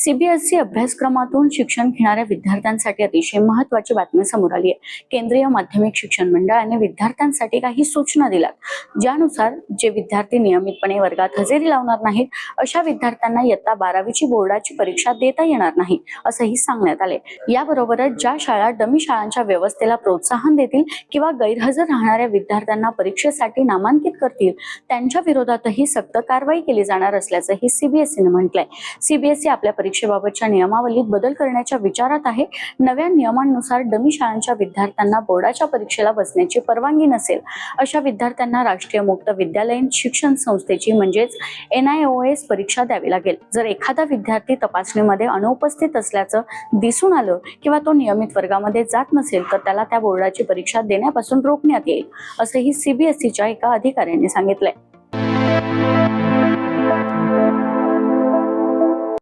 CBSE अभ्यासक्रमातून शिक्षण घेणाऱ्या विद्यार्थ्यांसाठी अतिशय महत्त्वाची बातमी समोर आली आहे। केंद्रीय माध्यमिक शिक्षण मंडळाने विद्यार्थ्यांसाठी काही सूचना दिल्या, ज्यानुसार जे विद्यार्थी नियमितपणे वर्गात हजेरी लावणार नाहीत अशा विद्यार्थ्यांना इयत्ता 12वीची बोर्डाची परीक्षा देता येणार नाही, असंही सांगण्यात आले। याबरोबरच ज्या शाळा डमी शाळांच्या व्यवस्थेला प्रोत्साहन देतील किंवा गैरहजर राहणाऱ्या विद्यार्थ्यांना परीक्षेसाठी नामांकित करतील त्यांच्या विरोधातही सक्त कारवाई केली जाणार असल्याचंही सीबीएसईने म्हटलंय। सीबीएसई आपल्या परीक्षेबाबतच्या नियमावलीत बदल करण्याच्या विचारात आहे। नव्या नियमांनुसार डमी शाळांच्या विद्यार्थ्यांना बोर्डाच्या परीक्षेला बसण्याची परवानगी नसेल अशा विद्यार्थ्यांना राष्ट्रीय मुक्त विद्यालयीन शिक्षण संस्थेची म्हणजेच NIOS परीक्षा द्यावी लागेल। जर एखादा विद्यार्थी तपासणीमध्ये अनुपस्थित असल्याचं दिसून आलं किंवा तो नियमित वर्गामध्ये जात नसेल तर त्याला त्या बोर्डाची परीक्षा देण्यापासून रोखण्यात येईल, असंही सीबीएसईच्या एका अधिकाऱ्याने सांगितलंय।